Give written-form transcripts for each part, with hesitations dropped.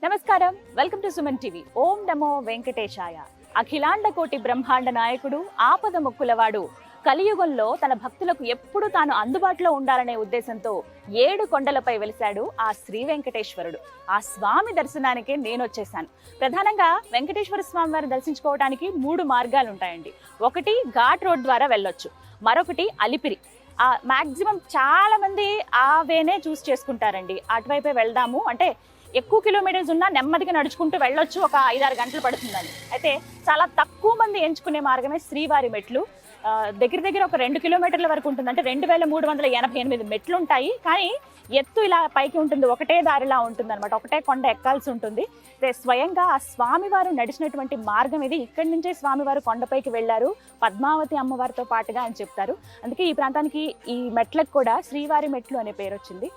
నమస్కారం, welcome to Suman TV. ఓం నమో వెంకటేశాయ. అఖిలాండ కోటి బ్రహ్మాండ నాయకుడు, ఆపద మొక్కులవాడు, కలియుగంలో తన భక్తులకు ఎప్పుడు తాను అందుబాటులో ఉండాలనే ఉద్దేశంతో 7 కొండలపై వెలిశాడు ఆ శ్రీ వెంకటేశ్వరుడు. ఆ స్వామి దర్శనానికి నేను వచ్చేసాను. ప్రధానంగా వెంకటేశ్వర స్వామి వారిని దర్శించుకోవడానికి 3 మార్గాలు ఉంటాయండి. ఒకటి ఘాట్ రోడ్ ద్వారా వెళ్ళొచ్చు, మరొకటి అలిపిరి. మ్యాక్సిమం చాలా మంది ఆ వేనే చూస్ చేసుకుంటారండి. అటువైపే వెళ్దాము అంటే ఎక్కువ కిలోమీటర్స్ ఉన్నా నెమ్మదిగా నడుచుకుంటూ వెళ్ళొచ్చు, ఒక 5-6 గంటలు పడుతుందని. అయితే చాలా తక్కువ మంది ఎంచుకునే మార్గమే శ్రీవారి మెట్లు. దగ్గర ఒక 2 కిలోమీటర్ల వరకు ఉంటుంది. అంటే 2388 మెట్లు ఉంటాయి. కానీ ఎత్తు ఇలా పైకి ఉంటుంది, ఒకటే దారిలా ఉంటుంది అనమాట. ఒకటే కొండ ఎక్కాల్సి ఉంటుంది. స్వయంగా ఆ స్వామివారు నడిచినటువంటి మార్గం ఇది. ఇక్కడి నుంచే స్వామివారు కొండపైకి వెళ్ళారు పద్మావతి అమ్మవారితో పాటుగా అని చెప్తారు. అందుకే ఈ ప్రాంతానికి ఈ మెట్లకు కూడా శ్రీవారి మెట్లు అనే పేరు వచ్చింది.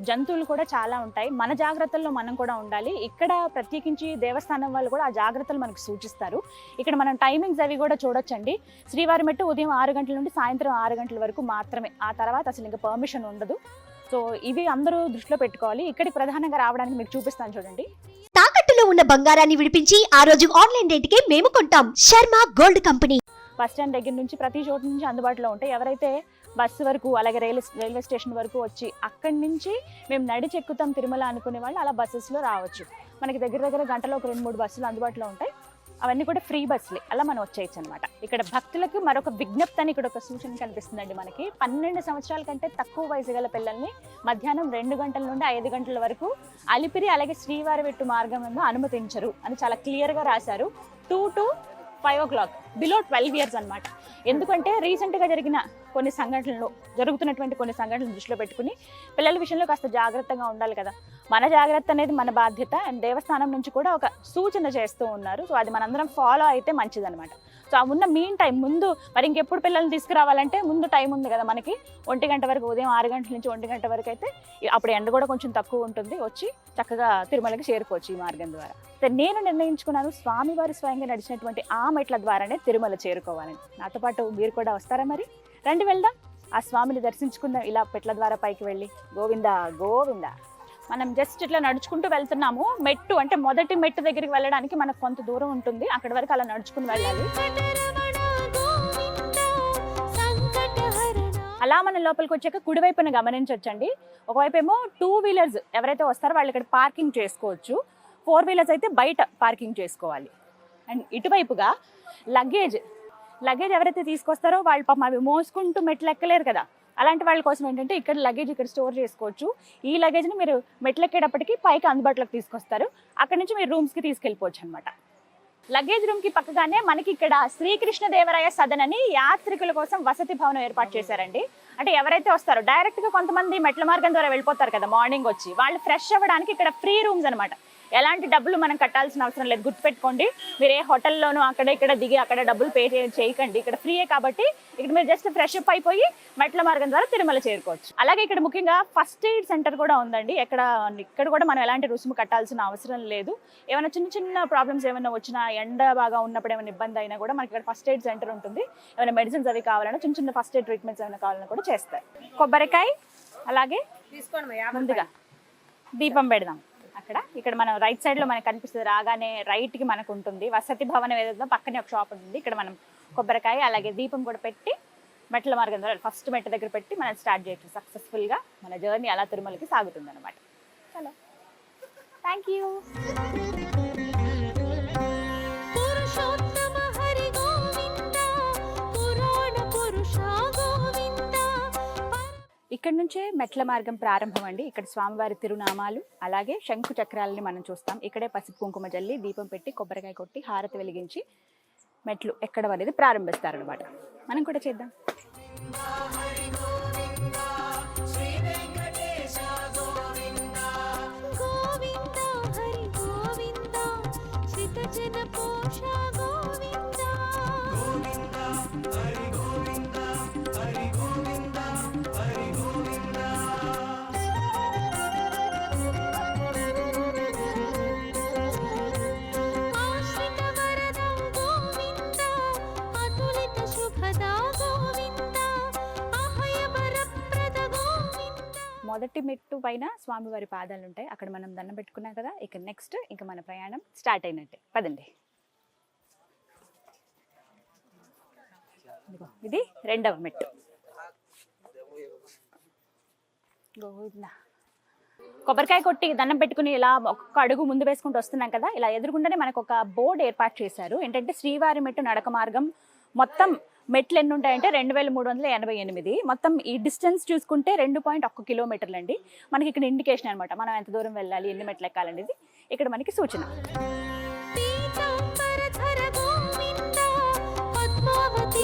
జంతువులు కూడా చాలా ఉంటాయి. మన జాగ్రత్తల్లో మనం కూడా ఉండాలి. ఇక్కడ ప్రత్యేకించి దేవస్థానం వాళ్ళు కూడా ఆ జాగ్రత్తలు మనకు సూచిస్తారు. ఇక్కడ మనం టైమింగ్స్ అవి కూడా చూడొచ్చండి. శ్రీవారి మెట్టు ఉదయం 6 గంటల నుండి సాయంత్రం 6 గంటల వరకు మాత్రమే. ఆ తర్వాత అసలు ఇంకా పర్మిషన్ ఉండదు. సో ఇవి అందరూ దృష్టిలో పెట్టుకోవాలి. ఇక్కడికి ప్రధానంగా రావడానికి మీకు చూపిస్తాను చూడండి. తాకట్టులో ఉన్న బంగారాన్ని విడిపించి ఆ రోజు ఆన్లైన్ రేటుకే మేము కొంటాం. Sharma gold company. Bus stand దగ్గర నుంచి ప్రతి చోటు నుంచి అందుబాటులో ఉంటాయి. ఎవరైతే బస్సు వరకు అలాగే రైల్వే స్టేషన్ వరకు వచ్చి అక్కడి నుంచి మేము నడిచి ఎక్కుతాం తిరుమల అనుకునే వాళ్ళు అలా బస్సెస్లో రావచ్చు. మనకి దగ్గర గంటలో ఒక 2-3 బస్సులు అందుబాటులో ఉంటాయి. అవన్నీ కూడా ఫ్రీ బస్సులే. అలా మనం వచ్చేయచ్చు అనమాట. ఇక్కడ భక్తులకు మరొక విజ్ఞప్తి అని ఇక్కడ ఒక సూచన కనిపిస్తుందండి. మనకి 12 సంవత్సరాల కంటే తక్కువ వయసు గల పిల్లల్ని మధ్యాహ్నం 2 గంటల నుండి 5 గంటల వరకు అలిపిరి అలాగే శ్రీవారి వెట్టు మార్గంలో అనుమతించరు అని చాలా క్లియర్గా రాశారు. 2 to 5 o'clock, బిలో 12 years అనమాట. ఎందుకంటే రీసెంట్గా జరుగుతున్నటువంటి కొన్ని సంఘటనలు దృష్టిలో పెట్టుకుని పిల్లల విషయంలో కాస్త జాగ్రత్తగా ఉండాలి కదా. మన జాగ్రత్త అనేది మన బాధ్యత. అండ్ దేవస్థానం నుంచి కూడా ఒక సూచన చేస్తూ ఉన్నారు. సో అది మనందరం ఫాలో అయితే మంచిదనమాట. సో ఆ ఉన్న మీన్ టైం ముందు మరి ఇంకెప్పుడు పిల్లల్ని తీసుకురావాలంటే ముందు టైం ఉంది కదా మనకి. 1 గంట వరకు, ఉదయం 6 గంటల నుంచి 1 గంట వరకు అయితే అప్పుడు ఎండ కూడా కొంచెం తక్కువ ఉంటుంది. వచ్చి చక్కగా తిరుమలకి చేరుకోవచ్చు ఈ మార్గం ద్వారా. నేను నిర్ణయించుకున్నాను స్వామివారి స్వయంగా నడిచినటువంటి ఆ మెట్ల ద్వారానే తిరుమల చేరుకోవాలని. నాతో పాటు మీరు కూడా వస్తారా? మరి రండి వెళ్దాం. ఆ స్వామిని దర్శించుకుందాం ఇలా మెట్ల ద్వారా పైకి వెళ్ళి. గోవిందా గోవిందా. మనం జస్ట్ ఇట్లా నడుచుకుంటూ వెళ్తున్నాము. మెట్టు అంటే మొదటి మెట్టు దగ్గరికి వెళ్ళడానికి మనకు కొంత దూరం ఉంటుంది. అక్కడి వరకు అలా నడుచుకుని వెళ్ళాలి. అలా మన లోపలికి వచ్చాక కుడివైపున గమనించవచ్చండి. ఒకవైపు ఏమో 2 వీలర్స్ ఎవరైతే వస్తారో వాళ్ళు ఇక్కడ పార్కింగ్ చేసుకోవచ్చు. 4 వీలర్స్ అయితే బయట పార్కింగ్ చేసుకోవాలి. అండ్ ఇటువైపుగా లగేజ్ ఎవరైతే తీసుకొస్తారో వాళ్ళు పాపం అవి మోసుకుంటూ మెట్లు ఎక్కలేరు కదా. అలాంటి వాళ్ళ కోసం ఏంటంటే ఇక్కడ లగేజ్ ఇక్కడ స్టోర్ చేసుకోవచ్చు. ఈ లగేజ్ని మీరు మెట్లు ఎక్కేటప్పటికి పైకి అందుబాటులోకి తీసుకొస్తారు. అక్కడ నుంచి మీరు రూమ్స్కి తీసుకెళ్ళిపోవచ్చు అనమాట. లగేజ్ రూమ్కి పక్కగానే మనకి ఇక్కడ శ్రీకృష్ణదేవరాయ సదన్ అని యాత్రికుల కోసం వసతి భవనం ఏర్పాటు చేశారండి. అంటే ఎవరైతే వస్తారో డైరెక్ట్గా కొంతమంది మెట్ల మార్గం ద్వారా వెళ్ళిపోతారు కదా మార్నింగ్ వచ్చి, వాళ్ళు ఫ్రెష్ అవ్వడానికి ఇక్కడ ఫ్రీ రూమ్స్ అనమాట. ఎలాంటి డబ్బులు మనం కట్టాల్సిన అవసరం లేదు. గుర్తుపెట్టుకోండి, మీరు ఏ హోటల్లోనూ అక్కడ ఇక్కడ దిగి అక్కడ డబ్బులు పే చేయకండి. ఇక్కడ ఫ్రీయే కాబట్టి ఇక్కడ మీరు జస్ట్ ఫ్రెష్ అప్ అయిపోయి మెట్ల మార్గం ద్వారా తిరుమల చేరుకోవచ్చు. అలాగే ఇక్కడ ముఖ్యంగా ఫస్ట్ ఎయిడ్ సెంటర్ కూడా ఉందండి. ఇక్కడ కూడా మనం ఎలాంటి రుసుము కట్టాల్సిన అవసరం లేదు. ఏమైనా చిన్న ప్రాబ్లమ్స్ ఏమైనా వచ్చినా, ఎండ బాగా ఉన్నప్పుడు ఏమైనా ఇబ్బంది అయినా కూడా మనకి ఇక్కడ ఫస్ట్ ఎయిడ్ సెంటర్ ఉంటుంది. ఏమైనా మెడిసిన్స్ అవి కావాలన్నా, చిన్న ఫస్ట్ ఎయిడ్ ట్రీట్మెంట్స్ ఏమైనా కావాలన్నా కూడా చేస్తారు. కొబ్బరికాయ అలాగే తీసుకోండి. ముందుగా దీపం పెడదాం. ఇక్కడ మనం రైట్ సైడ్ లో మనకు కనిపిస్తుంది. రాగానే రైట్ కి మనకు ఉంటుంది వసతి భవనం. ఏదైతే పక్కనే ఒక షాప్ ఉంటుంది. ఇక్కడ మనం కొబ్బరికాయ అలాగే దీపం కూడా పెట్టి మెట్ల మార్గం ద్వారా ఫస్ట్ మెట్ల దగ్గర పెట్టి మనం స్టార్ట్ చేయొచ్చు. సక్సెస్ఫుల్ గా మన జర్నీ అలా తిరుమలకి సాగుతుంది అనమాట. చలో, థ్యాంక్ యూ. ఇక్కడ నుంచే మెట్ల మార్గం ప్రారంభం అండి. ఇక్కడ స్వామివారి తిరునామాలు అలాగే శంకు చక్రాలని మనం చూస్తాం. ఇక్కడే పసుపు కుంకుమ జల్లి దీపం పెట్టి కొబ్బరికాయ కొట్టి హారతి వెలిగించి మెట్లు ఎక్కడం అనేది ప్రారంభిస్తారనమాట. మనం కూడా చేద్దాం. శుభదా గోవింద అభయ మొదటి మెట్టు పైన స్వామివారి పాదాలు ఉంటాయి, అక్కడ మనం దండం పెట్టుకున్నాం కదా. ఇక నెక్స్ట్ ఇంకా మన ప్రయాణం స్టార్ట్ అయినట్టే. పదండి. ఇది రెండవ మెట్టు. గోవిందా. కొబ్బరికాయ కొట్టి దండం పెట్టుకుని ఇలా ఒక్కొక్క అడుగు ముందు వేసుకుంటూ వస్తున్నాం కదా. ఇలా ఎదురుకుండానే మనకు ఒక బోర్డు ఏర్పాటు చేశారు. ఏంటంటే శ్రీవారి మెట్టు నడక మార్గం. మొత్తం మెట్లు ఎన్ని ఉంటాయంటే 2388. మొత్తం ఈ డిస్టెన్స్ చూసుకుంటే 2.1 కిలోమీటర్లు అండి. మనకి ఇక్కడ ఇండికేషన్ అనమాట, మనం ఎంత దూరం వెళ్ళాలి, ఎన్ని మెట్లు ఎక్కాలనేది ఇక్కడ మనకి సూచన.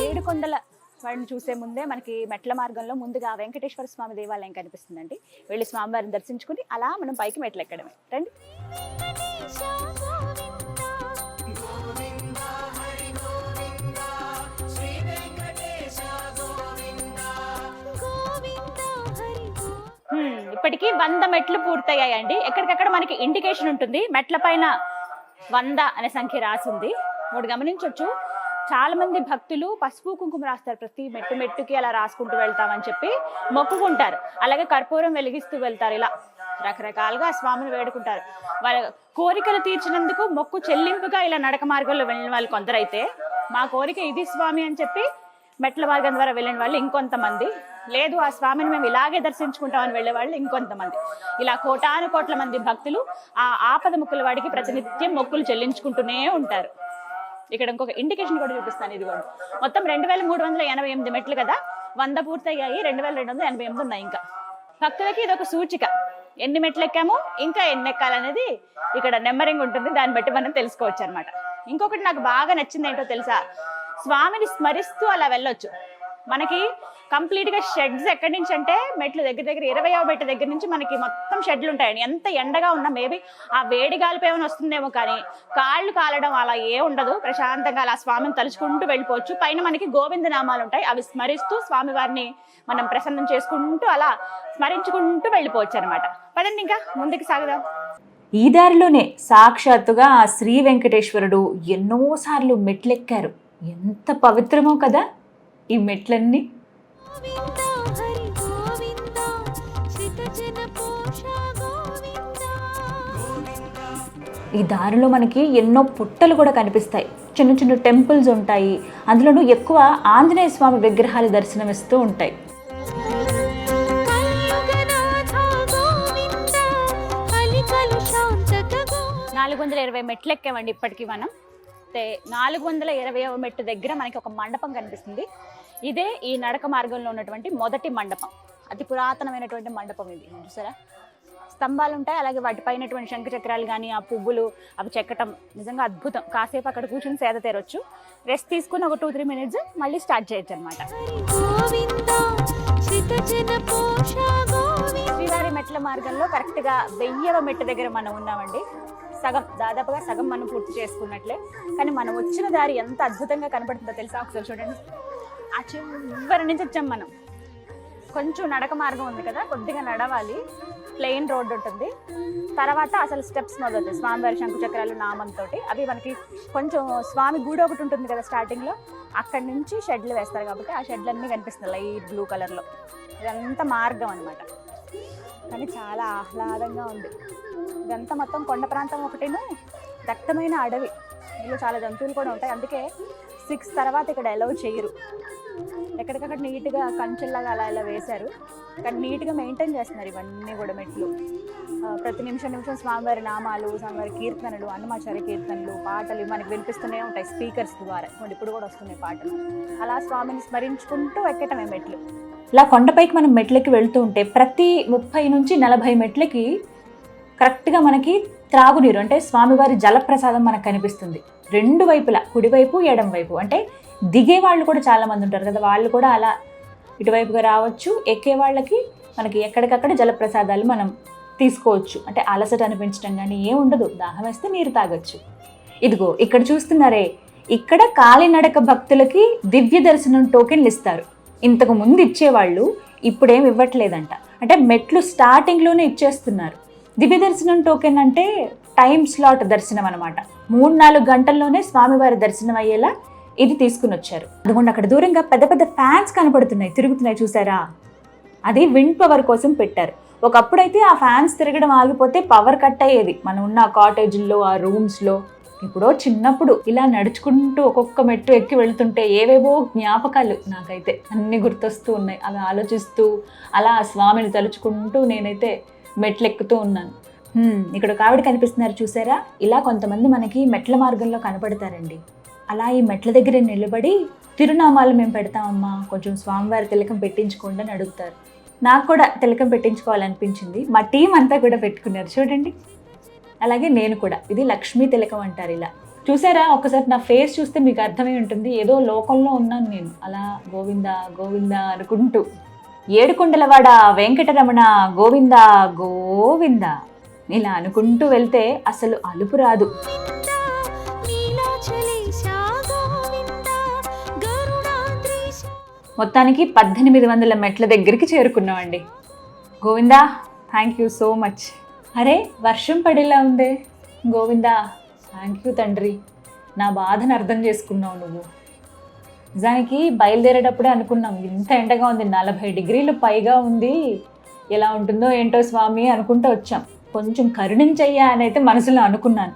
7 కొండల వాడిని చూసే ముందే మనకి మెట్ల మార్గంలో ముందుగా వెంకటేశ్వర స్వామి దేవాలయం కనిపిస్తుందండి. వెళ్ళి స్వామివారిని దర్శించుకుని అలా మనం పైకి మెట్లు ఎక్కడమే. రండి. ఇప్పటికీ 100 మెట్లు పూర్తయ్యాయండి. ఎక్కడికక్కడ మనకి ఇండికేషన్ ఉంటుంది, మెట్ల పైన 100 అనే సంఖ్య రాసింది. మూడు గమనించవచ్చు, చాలా మంది భక్తులు పసుపు కుంకుమ రాస్తారు, ప్రతి మెట్టు మెట్టుకి అలా రాసుకుంటూ వెళ్తామని చెప్పి మొక్కుకుంటారు. అలాగే కర్పూరం వెలిగిస్తూ వెళ్తారు. ఇలా రకరకాలుగా స్వామిని వేడుకుంటారు. వాళ్ళ కోరికలు తీర్చినందుకు మొక్కు చెల్లింపుగా ఇలా నడక మార్గంలో వెళ్ళిన వాళ్ళు కొందరైతే, మా కోరిక ఇది స్వామి అని చెప్పి మెట్ల మార్గం ద్వారా వెళ్ళిన వాళ్ళు ఇంకొంతమంది, లేదు ఆ స్వామిని మేము ఇలాగే దర్శించుకుంటామని వెళ్ళే వాళ్ళు ఇంకొంతమంది. ఇలా కోటాను కోట్ల మంది భక్తులు ఆ ఆపద ముక్కుల వాడికి ప్రతినిత్యం మొక్కులు చెల్లించుకుంటూనే ఉంటారు. ఇక్కడ ఇంకొక ఇండికేషన్ కూడా చూపిస్తాను. ఇది కూడా మొత్తం 2388 మెట్లు కదా, 100 పూర్తయ్యాయి, 2288 ఉన్నాయి. ఇంకా భక్తులకి ఇది ఒక సూచిక, ఎన్ని మెట్లు ఎక్కాము, ఇంకా ఎన్ని ఎక్కాలనేది ఇక్కడ నెంబరింగ్ ఉంటుంది, దాన్ని బట్టి మనం తెలుసుకోవచ్చు అనమాట. ఇంకొకటి నాకు బాగా నచ్చింది ఏంటో తెలుసా, స్వామిని స్మరిస్తూ అలా వెళ్ళొచ్చు. మనకి కంప్లీట్ గా షెడ్స్ ఎక్కడి నుంచి అంటే మెట్లు దగ్గర 20వ మెట్టు దగ్గర నుంచి మనకి మొత్తం షెడ్లు ఉంటాయండి. ఎంత ఎండగా ఉన్నా మేబీ ఆ వేడి గాలిపై ఏమైనా వస్తుందేమో కానీ కాళ్ళు కాలడం అలా ఏ ఉండదు. ప్రశాంతంగా అలా స్వామిని తలుచుకుంటూ వెళ్ళిపోవచ్చు. పైన మనకి గోవింద నామాలు ఉంటాయి, అవి స్మరిస్తూ స్వామి వారిని మనం ప్రసన్నం చేసుకుంటూ అలా స్మరించుకుంటూ వెళ్ళిపోవచ్చు అనమాట. పదండి ఇంకా ముందుకు సాగుదాం. ఈ దారిలోనే సాక్షాత్తుగా ఆ శ్రీ వెంకటేశ్వరుడు ఎన్నోసార్లు మెట్లెక్కారు. ఎంత పవిత్రమో కదా ఈ మెట్లన్నీ. ఈ దారిలో మనకి ఎన్నో పుట్టలు కూడా కనిపిస్తాయి, చిన్న చిన్న టెంపుల్స్ ఉంటాయి. అందులోనూ ఎక్కువ ఆంజనేయ స్వామి విగ్రహాలు దర్శనమిస్తూ ఉంటాయి. 420 మెట్లు ఎక్కామండి ఇప్పటికీ మనం. 420వ మెట్టు దగ్గర మనకి ఒక మండపం కనిపిస్తుంది. ఇదే ఈ నడక మార్గంలో ఉన్నటువంటి మొదటి మండపం, అతి పురాతనమైనటువంటి మండపం ఇది. చూసారా, స్తంభాలు ఉంటాయి, అలాగే వాటిపైనటువంటి శంఖ చక్రాలు కానీ ఆ పువ్వులు అవి చెక్కటం నిజంగా అద్భుతం. కాసేపు అక్కడ కూర్చొని సేద తీరొచ్చు, రెస్ట్ తీసుకుని ఒక 2-3 మినిట్స్ మళ్ళీ స్టార్ట్ చేయొచ్చు అనమాట. శ్రీవారి మెట్ల మార్గంలో కరెక్ట్గా 1000వ మెట్టు దగ్గర మనం ఉన్నామండి. దాదాపుగా సగం మనం పూర్తి చేసుకున్నట్లే. కానీ మనం వచ్చిన దారి ఎంత అద్భుతంగా కనపడుతుందో తెలుసా, ఒకసారి చూడండి. ఆ చివరి నుంచి వచ్చాం మనం. కొంచెం నడక మార్గం ఉంది కదా, కొద్దిగా నడవాలి, ప్లెయిన్ రోడ్డు ఉంటుంది. తర్వాత అసలు స్టెప్స్ మొదలు స్వామివారి శంకు చక్రాలు నామంతో, అవి మనకి కొంచెం స్వామి గుడి ఒకటి ఉంటుంది కదా స్టార్టింగ్లో, అక్కడి నుంచి షెడ్లు వేస్తారు కాబట్టి ఆ షెడ్లన్నీ కనిపిస్తున్నాయి లైట్ బ్లూ కలర్లో. ఇదంతా మార్గం అనమాట. కానీ చాలా ఆహ్లాదంగా ఉంది. ఇదంతా మొత్తం కొండ ప్రాంతం ఒకటేను, దట్టమైన అడవి, ఇందులో చాలా జంతువులు కూడా ఉంటాయి. అందుకే 6 తర్వాత ఇక్కడ అలౌ చేయరు. ఎక్కడికక్కడ నీట్గా కంచెల్లాగా అలా ఇలా వేశారు, కానీ నీట్గా మెయింటైన్ చేస్తున్నారు ఇవన్నీ కూడా మెట్లు. ప్రతి నిమిషం స్వామివారి నామాలు, స్వామివారి కీర్తనలు, అన్నమాచార్య కీర్తనలు, పాటలు మనకి వినిపిస్తూనే ఉంటాయి స్పీకర్స్ ద్వారా. ఇప్పుడు కూడా వస్తున్నాయి పాటలు. అలా స్వామిని స్మరించుకుంటూ ఎక్కటమే మెట్లు. ఇలా కొండపైకి మనం మెట్లకి వెళ్తూ ఉంటే ప్రతి 30 నుంచి 40 మెట్లకి కరెక్ట్గా మనకి త్రాగునీరు అంటే స్వామివారి జలప్రసాదం మనకు కనిపిస్తుంది. 2 వైపులా, కుడివైపు ఎడం వైపు. అంటే దిగే వాళ్ళు కూడా చాలామంది ఉంటారు కదా, వాళ్ళు కూడా అలా ఇటువైపుగా రావచ్చు. ఎక్కే వాళ్ళకి మనకి ఎక్కడికక్కడ జలప్రసాదాలు మనం తీసుకోవచ్చు. అంటే అలసట అనిపించడం కానీ ఏం ఉండదు, దాహం వేస్తే నీరు తాగొచ్చు. ఇదిగో ఇక్కడ చూస్తున్నారే, ఇక్కడ కాలినడక భక్తులకి దివ్య దర్శనం టోకెన్లు ఇస్తారు. ఇంతకు ముందు ఇచ్చేవాళ్ళు ఇప్పుడేం ఇవ్వట్లేదంట. అంటే మెట్లు స్టార్టింగ్లోనే ఇచ్చేస్తున్నారు. దివ్య దర్శనం టోకెన్ అంటే టైం స్లాట్ దర్శనం అనమాట. 3-4 గంటల్లోనే స్వామివారి దర్శనం అయ్యేలా ఇది తీసుకుని వచ్చారు. అందుകൊണ്ട് అక్కడ దూరంగా పెద్ద పెద్ద ఫ్యాన్స్ కనపడుతున్నాయి, తిరుగుతున్నాయి చూసారా, అది విండ్ పవర్ కోసం పెట్టారు. ఒకప్పుడైతే ఆ ఫ్యాన్స్ తిరగడం ఆగిపోతే పవర్ కట్ అయ్యేది మనం ఉన్న కాటేజీల్లో, ఆ రూమ్స్లో. ఇప్పుడు చిన్నప్పుడు ఇలా నడుచుకుంటూ ఒక్కొక్క మెట్టు ఎక్కి వెళ్తుంటే ఏవేవో జ్ఞాపకాలు నాకైతే అన్ని గుర్తొస్తూ ఉన్నాయి. అవి ఆలోచిస్తూ అలా ఆ స్వామిని తలుచుకుంటూ నేనైతే మెట్లు ఎక్కుతూ ఉన్నాను. ఇక్కడ ఒక ఆవిడ కనిపిస్తున్నారు చూసారా? ఇలా కొంతమంది మనకి మెట్ల మార్గంలో కనపడతారండి. అలా ఈ మెట్ల దగ్గర నిలబడి తిరునామాలు మేము పెడతామమ్మా, కొంచెం స్వామివారి తిలకం పెట్టించుకోండి అని అడుగుతారు. నాకు కూడా తిలకం పెట్టించుకోవాలనిపించింది. మా టీం అంతా కూడా పెట్టుకున్నారు చూడండి. అలాగే నేను కూడా. ఇది లక్ష్మీ తిలకం అంటారు. ఇలా చూసారా? ఒకసారి నా ఫేస్ చూస్తే మీకు అర్థమై ఉంటుంది, ఏదో లోకంలో ఉన్నాను నేను. అలా గోవిందా గోవిందా అనుకుంటూ ఏడుకొండలవాడ వెంకటరమణ గోవిందా గోవిందా ఇలా అనుకుంటూ వెళ్తే అసలు అలుపు రాదు. మొత్తానికి 1800 మెట్ల దగ్గరికి చేరుకున్నామండి. Govinda, thank you so much. అరే, వర్షం పడేలా ఉందే. గోవిందా, థ్యాంక్ యూ తండ్రి, నా బాధను అర్థం చేసుకున్నావు నువ్వు. నిజానికి బయలుదేరేటప్పుడే అనుకున్నాం, ఇంత ఎండగా ఉంది, 40 డిగ్రీలు పైగా ఉంది, ఎలా ఉంటుందో ఏంటో స్వామి అనుకుంటూ వచ్చాం. కొంచెం కరుణించయ్యా అని అయితే మనసులో అనుకున్నాను.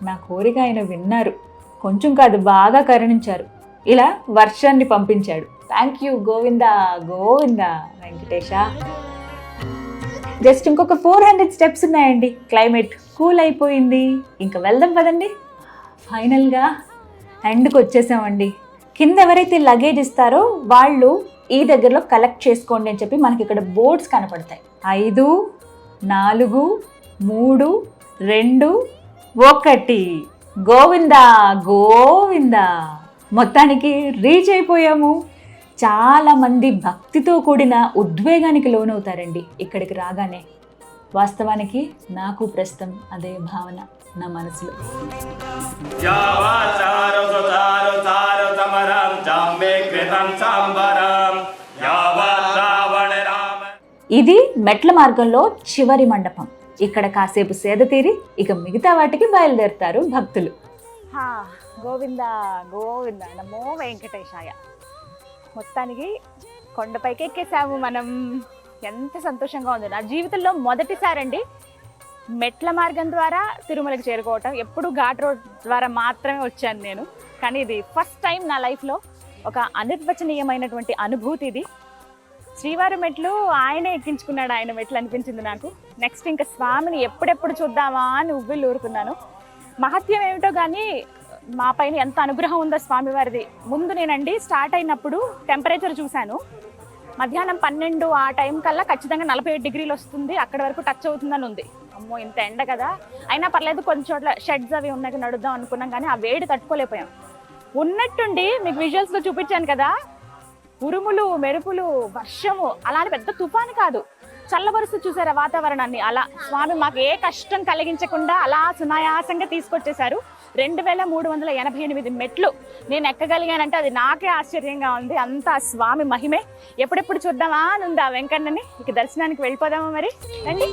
నా కోరిక ఆయన విన్నారు, కొంచెం కాదు బాగా కరుణించారు. ఇలా వర్షాన్ని పంపించాడు. Thank you Govinda Govinda Venkatesha. Just ఇంకొక 400 స్టెప్స్ ఉన్నాయండి. క్లైమేట్ కూల్ అయిపోయింది, ఇంకా వెళ్దాం పదండి. ఫైనల్గా ఎండ్కి వచ్చేసామండి. కింద ఎవరైతే లగేజ్ ఇస్తారో వాళ్ళు ఈ దగ్గరలో కలెక్ట్ చేసుకోండి అని చెప్పి మనకి ఇక్కడ బోర్డ్స్ కనపడతాయి. 5, 4, 3, 2, 1 గోవిందా గోవిందా. మొత్తానికి రీచ్ అయిపోయాము. చాలామంది భక్తితో కూడిన ఉద్వేగానికి లోనవుతారండి ఇక్కడికి రాగానే. వాస్తవానికి నాకు ప్రస్తుతం అదే భావన నా మనసులో. ఇది మెట్ల మార్గంలో చివరి మండపం. ఇక్కడ కాసేపు సేద తీరి ఇక మిగతా వాటికి బయలుదేరుతారు భక్తులు. గోవిందా గోవిందా నమో వెంకటేశాయ. మొత్తానికి కొండపైకి ఎక్కేసాము మనం. ఎంత సంతోషంగా ఉంది. నా జీవితంలో మొదటిసారండి మెట్ల మార్గం ద్వారా తిరుమలకి చేరుకోవటం. ఎప్పుడు ఘాట్ రోడ్ ద్వారా మాత్రమే వచ్చాను నేను, కానీ ఇది ఫస్ట్ టైం నా లైఫ్లో. ఒక అనిర్వచనీయమైనటువంటి అనుభూతి ఇది. శ్రీవారి మెట్లు ఆయనే ఎక్కించుకున్నాడు, ఆయన మెట్లు అనిపించింది నాకు. నెక్స్ట్ ఇంకా స్వామిని ఎప్పుడెప్పుడు చూద్దామా అని ఉవ్విళ్ళు ఊరుకున్నాను. మహత్యం ఏమిటో కానీ మా పైన ఎంత అనుగ్రహం ఉందో స్వామివారిది. ముందు నేనండి స్టార్ట్ అయినప్పుడు టెంపరేచర్ చూశాను, మధ్యాహ్నం 12 ఆ టైం కల్లా ఖచ్చితంగా 47 డిగ్రీలు వస్తుంది, అక్కడి వరకు టచ్ అవుతుందని ఉంది. అమ్మో ఇంత ఎండ కదా, అయినా పర్లేదు కొంచెం చోట్ల షెడ్స్ అవి ఉన్నాయి నడుద్దాం అనుకున్నాం, కానీ ఆ వేడి తట్టుకోలేకపోయాం. ఉన్నట్టుండి మీకు విజువల్స్లో చూపించాను కదా, ఉరుములు మెరుపులు వర్షము, అలానే పెద్ద తుఫాను కాదు, చల్లబరుస్తూ చూసారా వాతావరణాన్ని. అలా స్వామి మాకు ఏ కష్టం కలిగించకుండా అలా సునాయాసంగా తీసుకొచ్చేసారు. 2388 మెట్లు నేను ఎక్కగలిగానంటే అది నాకే ఆశ్చర్యంగా ఉంది. అంతా స్వామి మహిమే. ఎప్పుడెప్పుడు చూద్దామా అని ఉంది ఆ వెంకన్నని. ఇక దర్శనానికి వెళ్ళిపోదామా మరి రండి.